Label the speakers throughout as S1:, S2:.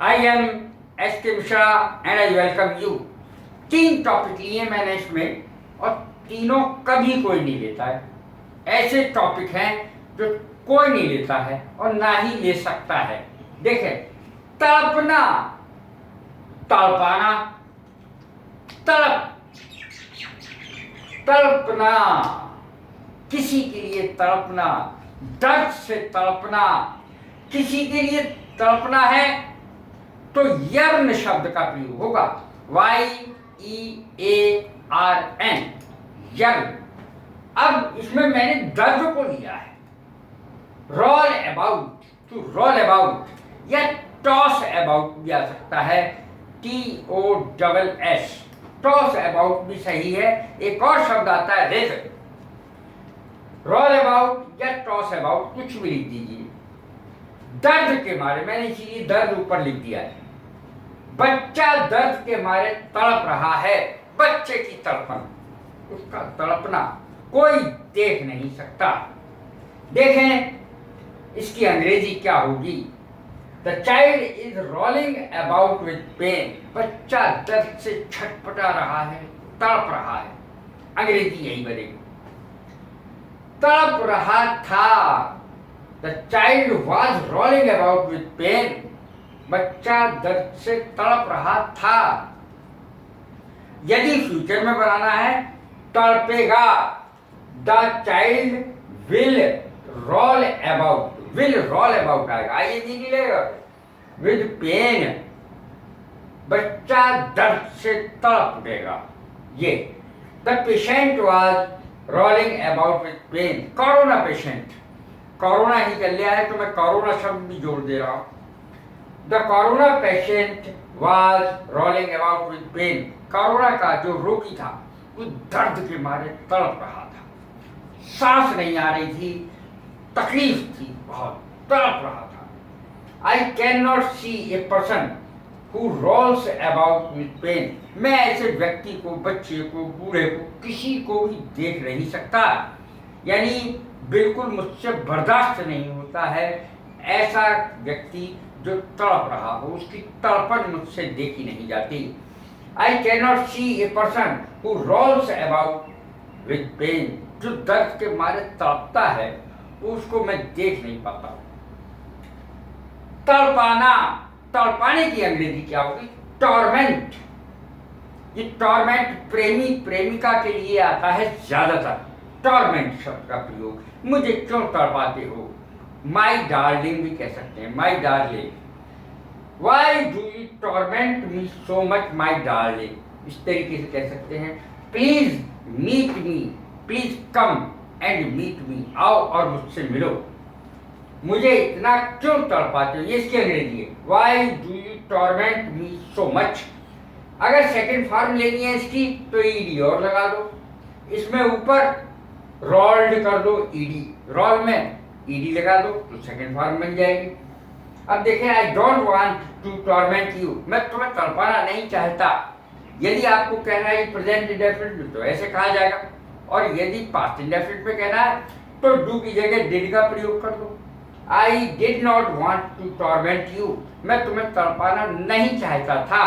S1: I am S के Mishra and I welcome you. 3 topic लिए मैंने इसमें और तीनों कभी कोई नहीं लेता है। ऐसे टॉपिक हैं जो कोई नहीं लेता है और ना ही ले सकता है। देखें, तड़पना, तड़पाना, तड़प, तड़पना, किसी के लिए तड़पना, दर्द से तड़पना, किसी के लिए तड़पना है तो यर्न शब्द का प्रयोग होगा। YEARN, yearn. अब इसमें मैंने दर्द को लिया है। Roll about, to roll about या टॉस अबाउट भी आ सकता है, TOSS। टॉस अबाउट भी सही है। एक और शब्द आता है रेज। रोल अबाउट या टॉस अबाउट कुछ भी लिख दीजिए। दर्द के मारे, मैंने इसीलिए दर्द ऊपर लिख दिया है। बच्चा दर्द के मारे तड़प रहा है। बच्चे की तड़पन, उसका तड़पना कोई देख नहीं सकता। देखें इसकी अंग्रेजी क्या होगी। The child is rolling about with pain. बच्चा दर्द से छटपटा रहा है, तड़प रहा है। अंग्रेजी यही बनेगी। तड़प रहा था। The child was rolling about with pain. बच्चा दर्द से तड़प रहा था। यदि फ्यूचर में बनाना है, तड़पेगा। The child will roll about, will roll about आएगा, आइए जी नहीं लेगा, विद पेन। बच्चा दर्द से तड़प उठेगा। ये the patient was rolling about with pain. Corona patient, corona ही कर लिया है तो मैं कोरोना शब्द भी जोड़ दे रहा हूं। The corona patient was rolling about with pain. Corona का जो रोगी था वो दर्द के मारे तड़प रहा था। सांस नहीं आ रही थी, तकलीफ थी, बहुत तड़प रहा था। I can not see a person who rolls about with pain. मैं ऐसे व्यक्ति को, बच्चे को, बूढ़े को, किसी को भी देख नहीं सकता। यानी बिल्कुल मुझसे बर्दाश्त नहीं होता है ऐसा व्यक्ति जो तड़प रहा हो, उसकी तड़पन मुझसे देखी नहीं जाती। I can not see a person who rolls about with pain. जो दर्द के मारे तड़पता है उसको मैं देख नहीं पाता। तड़पाना, तड़पाने की अंग्रेजी क्या होगी? टॉर्मेंट। ये टॉर्मेंट प्रेमी प्रेमिका के लिए आता है ज्यादातर। टॉर्मेंट शब्द का प्रयोग, मुझे क्यों तड़पाते हो। माई डार्लिंग भी कह सकते हैं, my darling. Why do you torment me so much my darling. इस तरीके से कह सकते हैं। Please meet me, please come and meet me. आओ और मुझसे मिलो। मुझे इतना क्यों तड़पाते हो, ये इसकी अंग्रेजी है। Y do you torment me so much. अगर सेकंड फॉर्म लेनी है इसकी तो ईडी और लगा दो, इसमें ऊपर रोल्ड कर दो ईडी, रोल में ईडी लगा दो तो सेकंड फॉर्म बन जाएगी। अब देखें, I don't want to torment you. मैं तुम्हें तड़पाना नहीं चाहता। यदि आपको कहना है प्रेजेंट इंडेफिनिट में तो ऐसे कहा जाएगा, और यदि पास्ट इंडेफिनिट में कहना है तो डू की जगह डिड का प्रयोग कर दो। I did not want to torment you. मैं तुम्हें तड़पाना नहीं चाहता था।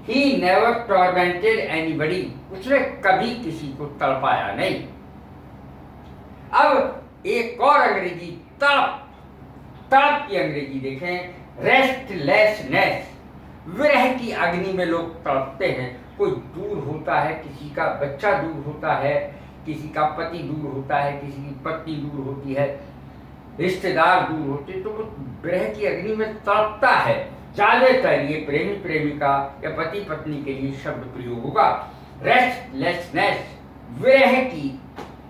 S1: He never tormented anybody. उसने कभी किसी को तड़पाया नहीं। अब एक और अंग्रेजी, तड़प। तड़प की अंग्रेजी देखें, रेस्टलेसनेस। विरह की अग्नि में लोग तड़पते हैं। कोई दूर होता है, किसी का बच्चा दूर होता है, किसी का पति दूर होता है, किसी की पत्नी दूर होती है, रिश्तेदार दूर होते हैं, तो वो विरह की अग्नि में तड़पता है। ज्यादातर ये प्रेमी प्रेमिका या पति पत्नी के लिए शब्द प्रयोग होगा। रेस्टलेसनेस, विरह की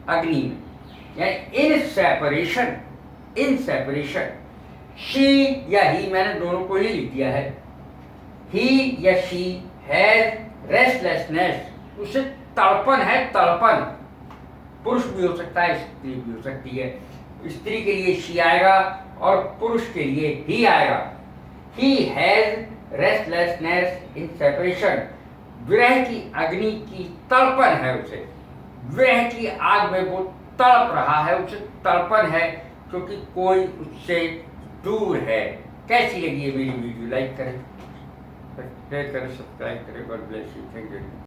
S1: अग्नि में, यानी in separation, in separation. She या ही, मैंने दोनों को ही लिख दिया है। ही या शी हैज रेस्टलेसनेस, उसे तड़पन है, तड़पन। पुरुष भी हो सकता है, स्त्री भी हो सकती है। स्त्री के लिए शी आएगा और पुरुष के लिए ही आएगा। He has restlessness in separation. विरह की अग्नि की तड़पन है उसे। विरह की आग में वो तड़प रहा है, उसे तड़पन है क्योंकि कोई उससे दूर है। कैसी लगी है मेरी वीडियो, लाइक करें, शेयर करें, सब्सक्राइब करें। God bless you, thank you.